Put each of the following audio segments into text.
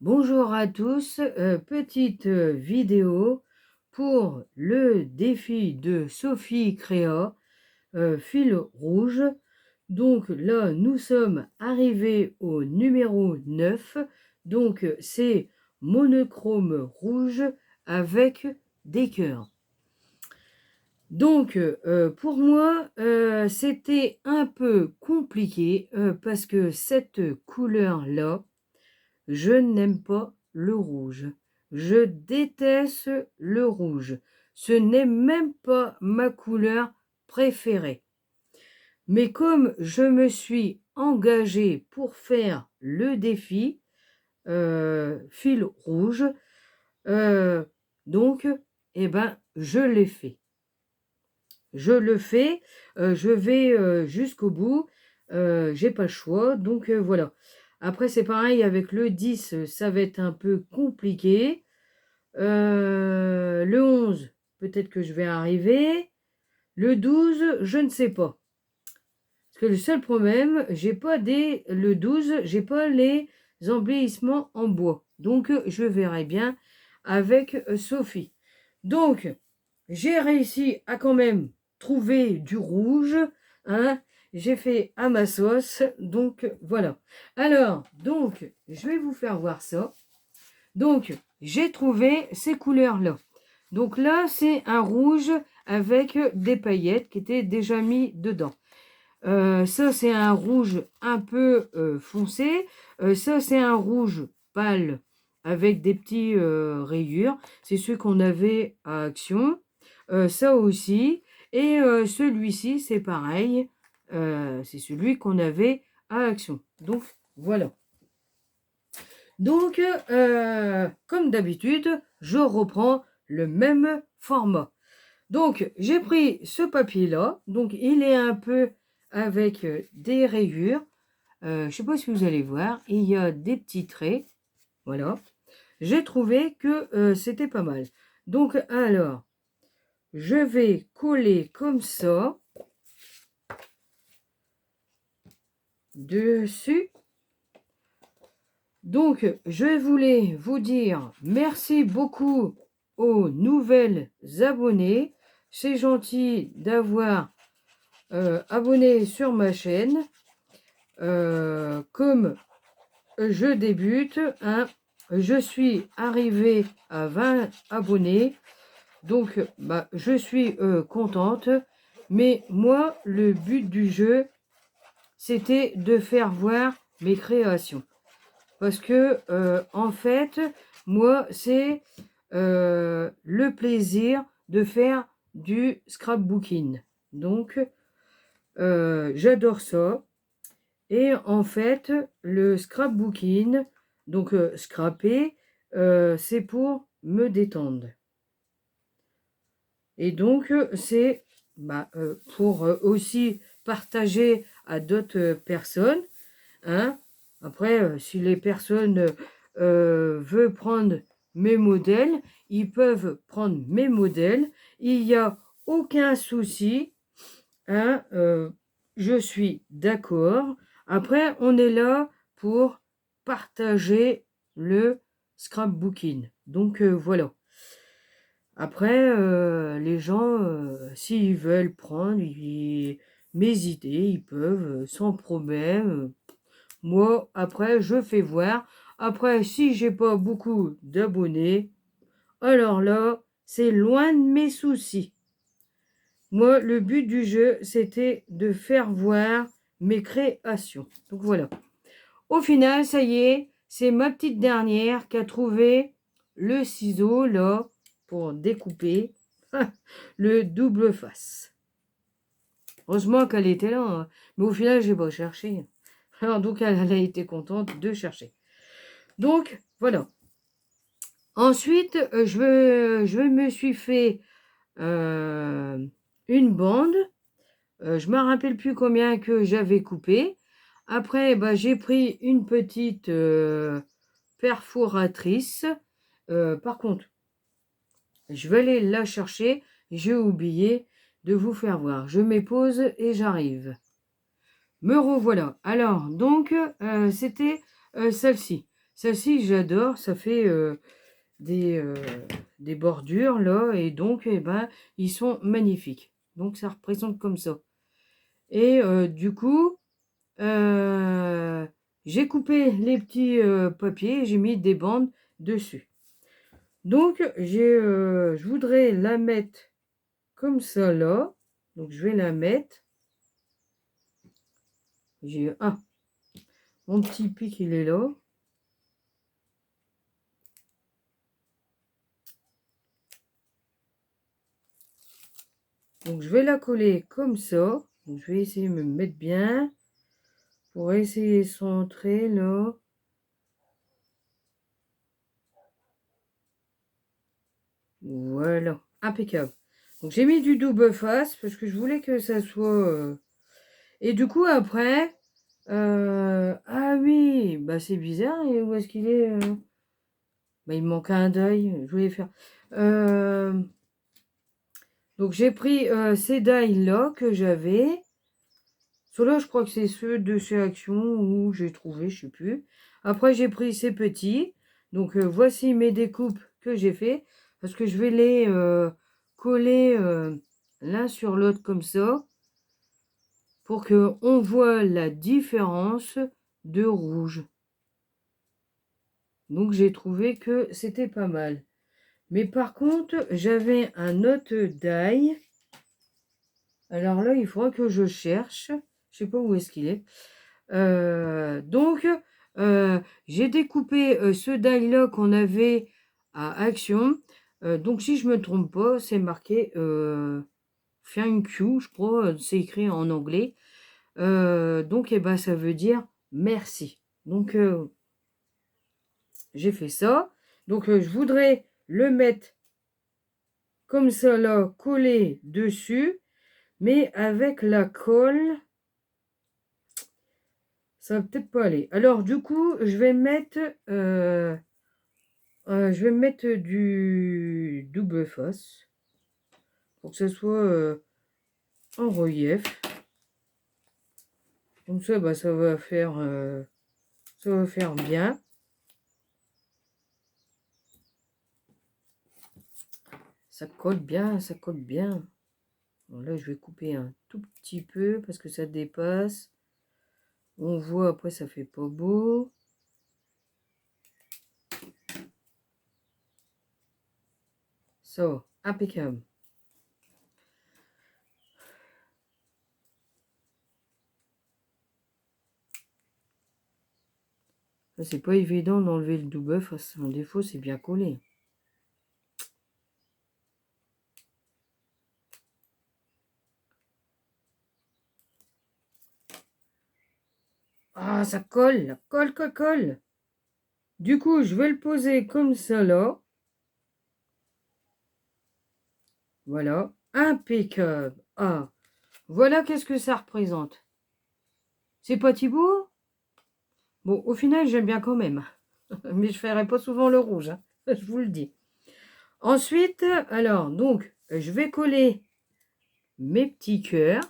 Bonjour à tous, petite vidéo pour le défi de Sophie Créa, fil rouge. Donc là, nous sommes arrivés au numéro 9. Donc c'est monochrome rouge avec des cœurs. Donc pour moi, c'était un peu compliqué parce que cette couleur-là, je n'aime pas le rouge. Je déteste le rouge. Ce n'est même pas ma couleur préférée. Mais comme je me suis engagée pour faire le défi fil rouge, euh, donc, eh ben, je l'ai fait. Je le fais, je vais jusqu'au bout, j'ai pas le choix, donc voilà. Après, c'est pareil avec le 10, ça va être un peu compliqué. Le 11, peut-être que je vais arriver. Le 12, je ne sais pas. Parce que le seul problème, le 12, j'ai pas les embellissements en bois. Donc, je verrai bien avec Sophie. Donc, j'ai réussi à quand même trouver du rouge, hein. J'ai fait à ma sauce, donc voilà. Alors, donc, je vais vous faire voir ça. Donc, j'ai trouvé ces couleurs-là. Donc là, c'est un rouge avec des paillettes qui étaient déjà mis dedans. Ça, c'est un rouge un peu foncé. Ça, c'est un rouge pâle avec des petits rayures. C'est ceux qu'on avait à Action. Ça aussi. Et celui-ci, c'est pareil. C'est celui qu'on avait à Action. Donc, voilà. Donc, comme d'habitude, je reprends le même format. Donc, j'ai pris ce papier-là. Donc, il est un peu avec des rayures. Je ne sais pas si vous allez voir. Il y a des petits traits. Voilà. J'ai trouvé que c'était pas mal. Donc, alors, je vais coller comme ça dessus. Donc, je voulais vous dire merci beaucoup aux nouvelles abonnés. C'est gentil d'avoir abonné sur ma chaîne. Comme je débute, hein, je suis arrivée à 20 abonnés. Donc, je suis contente. Mais moi, le but du jeu, c'était de faire voir mes créations. Parce que, en fait, moi, c'est le plaisir de faire du scrapbooking. Donc, j'adore ça. Et en fait, le scrapbooking, donc scraper, c'est pour me détendre. Et donc, c'est pour aussi partager à d'autres personnes, hein. Après, si les personnes veulent prendre mes modèles, ils peuvent prendre mes modèles. Il n'y a aucun souci, hein, je suis d'accord. Après, on est là pour partager le scrapbooking. Donc, voilà. Après, les gens, s'ils veulent prendre mes idées, ils peuvent, sans problème. Moi, après, je fais voir. Après, si j'ai pas beaucoup d'abonnés, alors là, c'est loin de mes soucis. Moi, le but du jeu, c'était de faire voir mes créations. Donc voilà. Au final, ça y est, c'est ma petite dernière qui a trouvé le ciseau là pour découper le double face. Heureusement qu'elle était là, hein. Mais au final, j'ai pas cherché. Alors donc, elle a été contente de chercher. Donc, voilà. Ensuite, je me suis fait une bande. Je ne me rappelle plus combien que j'avais coupé. Après, j'ai pris une petite perforatrice. Par contre, je vais aller la chercher. J'ai oublié de vous faire voir. Je mets pause et j'arrive. Me revoilà. Alors, donc, c'était celle-ci. Celle-ci, j'adore. Ça fait des bordures, là. Et donc, eh ben, ils sont magnifiques. Donc, ça représente comme ça. Et du coup, j'ai coupé les petits papiers et j'ai mis des bandes dessus. Donc, je voudrais la mettre comme ça, là. Donc, je vais la mettre. J'ai mon petit pic, il est là. Donc, je vais la coller comme ça. Donc, je vais essayer de me mettre bien pour essayer de centrer, là. Voilà, impeccable. Donc, j'ai mis du double face parce que je voulais que ça soit... Et du coup, après... Ah oui, bah c'est bizarre. Et où est-ce qu'il est, Bah, il me manque un deuil. Je voulais faire... Donc, j'ai pris ces dailles-là que j'avais. Ceux-là, je crois que c'est ceux de chez Action où j'ai trouvé, je sais plus. Après, j'ai pris ces petits. Donc, voici mes découpes que j'ai fait. Parce que je vais les coller l'un sur l'autre comme ça. Pour qu'on voit la différence de rouge. Donc, j'ai trouvé que c'était pas mal. Mais par contre, j'avais un autre die. Alors là, il faudra que je cherche. Je sais pas où est-ce qu'il est. Donc, j'ai découpé ce die-là qu'on avait à Action. Donc, si je me trompe pas, c'est marqué thank you, je crois. C'est écrit en anglais. Donc, eh ben, ça veut dire merci. Donc, j'ai fait ça. Donc, je voudrais le mettre comme ça, là, collé dessus. Mais avec la colle, ça va peut-être pas aller. Alors, du coup, je vais mettre du double face pour que ce soit en relief. Comme ça, bah, ça va faire bien. Ça colle bien, ça colle bien. Bon, là, je vais couper un tout petit peu parce que ça dépasse. On voit après, ça fait pas beau. Ça, impeccable. C'est pas évident d'enlever le double face. Un défaut, c'est bien collé. Ah, ça colle, colle, colle, colle. Du coup, je vais le poser comme ça là. Voilà, impeccable. Ah, voilà qu'est-ce que ça représente. C'est pas Thibaut? Bon, au final, j'aime bien quand même. Mais je ferai pas souvent le rouge, hein, je vous le dis. Ensuite, alors, donc, je vais coller mes petits cœurs.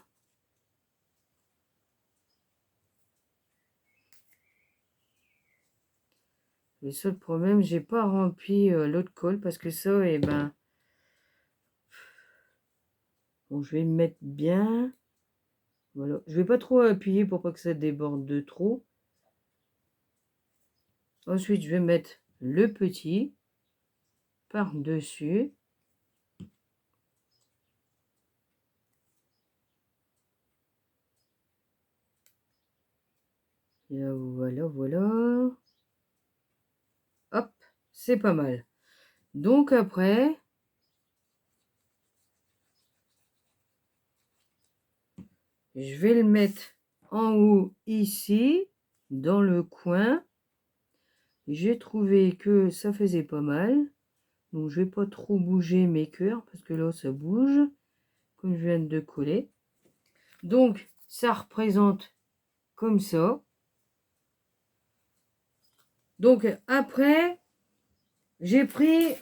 Le seul problème, j'ai pas rempli l'autre colle parce que ça, eh ben, bon, je vais me mettre bien. Voilà, je vais pas trop appuyer pour pas que ça déborde de trop. Ensuite, je vais mettre le petit par-dessus. Et voilà, voilà. Hop, c'est pas mal. Donc après, je vais le mettre en haut ici, dans le coin. J'ai trouvé que ça faisait pas mal. Donc je vais pas trop bouger mes cœurs parce que là ça bouge, comme je viens de coller. Donc ça représente comme ça. Donc après, j'ai pris,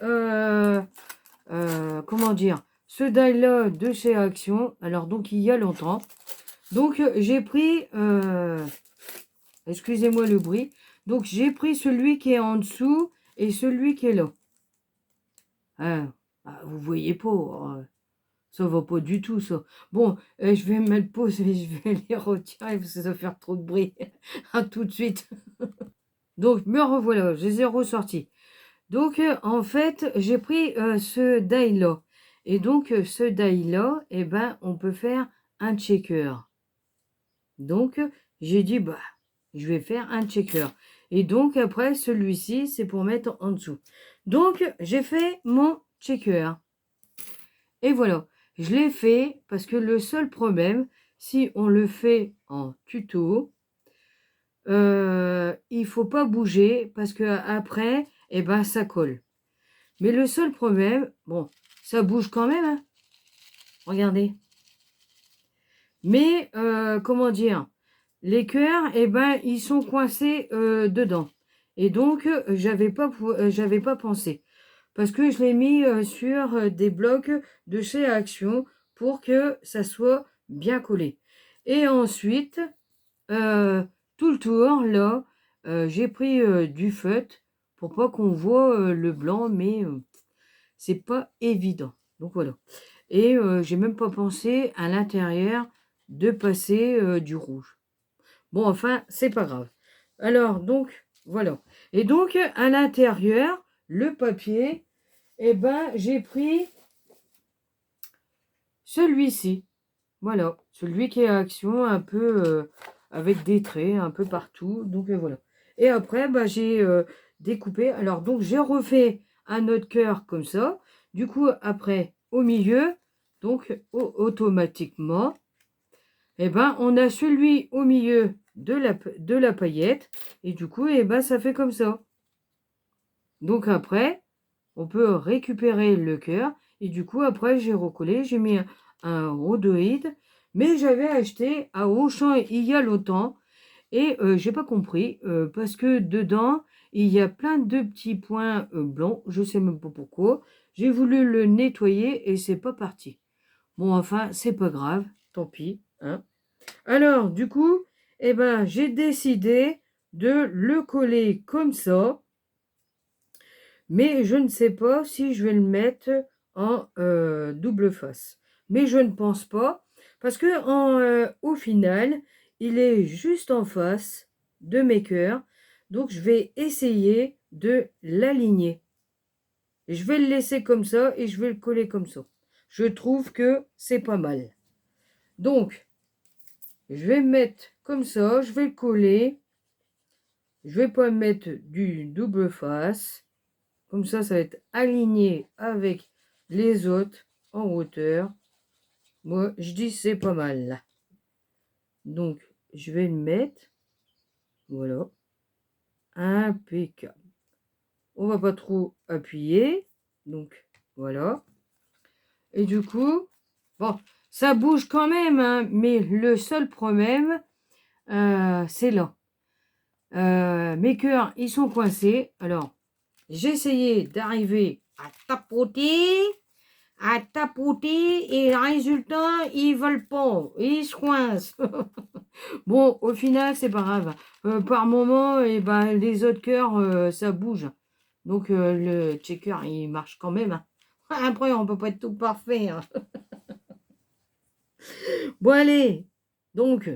comment dire, ce die-là de chez Action. Alors donc il y a longtemps. Donc j'ai pris, excusez-moi le bruit. Donc, j'ai pris celui qui est en dessous et celui qui est là. Hein, vous voyez pas, ça va pas du tout, ça. Bon, je vais mettre pause et je vais les retirer parce que ça va faire trop de bruit. À tout de suite. Donc, me revoilà, je les ai ressortis. Donc, en fait, j'ai pris ce die-là. Et donc, ce die-là, eh ben, on peut faire un checker. Donc, j'ai dit, bah, je vais faire un checker. Et donc, après, celui-ci, c'est pour mettre en dessous. Donc, j'ai fait mon checker. Et voilà, je l'ai fait parce que le seul problème, si on le fait en tuto, il faut pas bouger parce que après, eh ben, ça colle. Mais le seul problème, bon, ça bouge quand même, hein. Regardez. Mais, comment dire, les cœurs, eh ben, ils sont coincés dedans. Et donc, j'avais pas pensé. Parce que je l'ai mis sur des blocs de chez Action pour que ça soit bien collé. Et ensuite, tout le tour, là, j'ai pris du feutre pour pas qu'on voit le blanc, mais c'est pas évident. Donc voilà. Et j'ai même pas pensé à l'intérieur de passer du rouge. Bon, enfin, c'est pas grave. Alors, donc, voilà. Et donc, à l'intérieur, le papier, eh ben, j'ai pris celui-ci. Voilà. Celui qui est à action, un peu avec des traits un peu partout. Donc, voilà. Et après, bah, j'ai découpé. Alors, donc, j'ai refait un autre cœur comme ça. Du coup, après, au milieu, donc, automatiquement, eh ben, on a celui au milieu de la paillette. Et du coup, eh ben, ça fait comme ça. Donc, après, on peut récupérer le cœur. Et du coup, après, j'ai recollé. J'ai mis un rhodoïde. Mais j'avais acheté à Auchan il y a longtemps. Et j'ai pas compris. Parce que dedans, il y a plein de petits points blancs. Je sais même pas pourquoi. J'ai voulu le nettoyer et c'est pas parti. Bon, enfin, c'est pas grave. Tant pis. Hein. Alors, du coup, eh ben, j'ai décidé de le coller comme ça. Mais je ne sais pas si je vais le mettre en double face. Mais je ne pense pas. Parce que au final, il est juste en face de mes cœurs. Donc, je vais essayer de l'aligner. Je vais le laisser comme ça et je vais le coller comme ça. Je trouve que c'est pas mal. Donc, je vais mettre comme ça, je vais le coller. Je vais pas mettre du double face. Comme ça va être aligné avec les autres en hauteur. Moi, je dis c'est pas mal. Donc, je vais le mettre. Voilà. Impeccable. On va pas trop appuyer. Donc, voilà. Et du coup, bon, ça bouge quand même, hein, mais le seul problème, c'est là. Mes cœurs, ils sont coincés. Alors, j'ai essayé d'arriver à tapoter et le résultat, ils veulent pas. Ils se coincent. Bon, au final, c'est pas grave. Par moment, et ben, les autres cœurs, ça bouge. Donc, le checker, il marche quand même. Hein. Après, on peut pas être tout parfait. Hein. Bon, allez. Donc,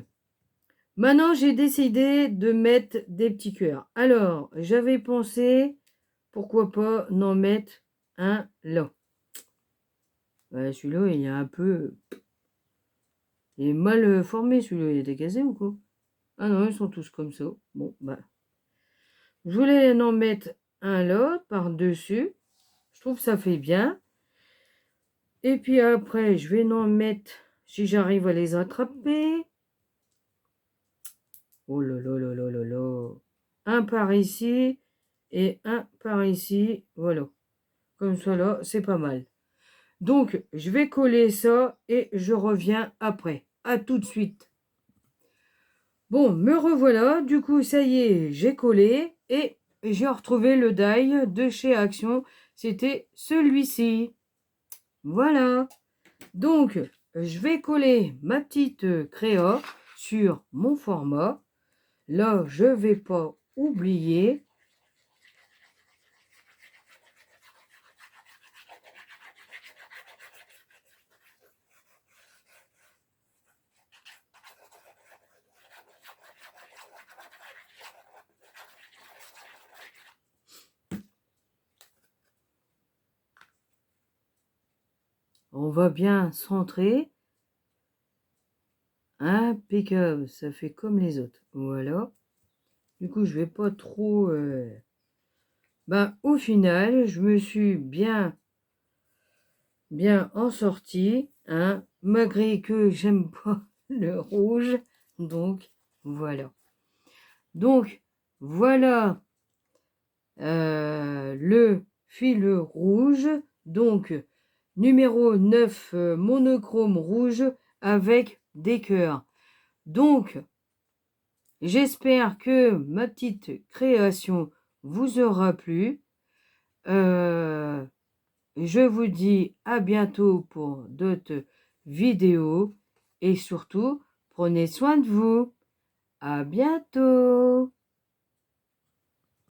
maintenant, j'ai décidé de mettre des petits cœurs. Alors, j'avais pensé, pourquoi pas, n'en mettre un là. Ouais, celui-là, il est un peu... Il est mal formé, celui-là. Il était casé ou quoi? Ah non, ils sont tous comme ça. Bon, bah... Je voulais en mettre un là, par-dessus. Je trouve que ça fait bien. Et puis après, je vais en mettre, si j'arrive à les attraper. Oh là là là là là là. Un par ici et un par ici. Voilà. Comme ça là, c'est pas mal. Donc, je vais coller ça et je reviens après. À tout de suite. Bon, me revoilà. Du coup, ça y est, j'ai collé et j'ai retrouvé le die de chez Action. C'était celui-ci. Voilà. Donc, je vais coller ma petite créa sur mon format. Là, je vais pas oublier on va bien centrer. Impeccable, ça fait comme les autres. Voilà. Du coup, je vais pas trop... au final, je me suis bien en sortie, malgré que j'aime pas le rouge. Donc, voilà. Donc, voilà le fil rouge. Donc, numéro 9, monochrome rouge avec des cœurs. Donc, j'espère que ma petite création vous aura plu. Je vous dis à bientôt pour d'autres vidéos et surtout, prenez soin de vous. À bientôt.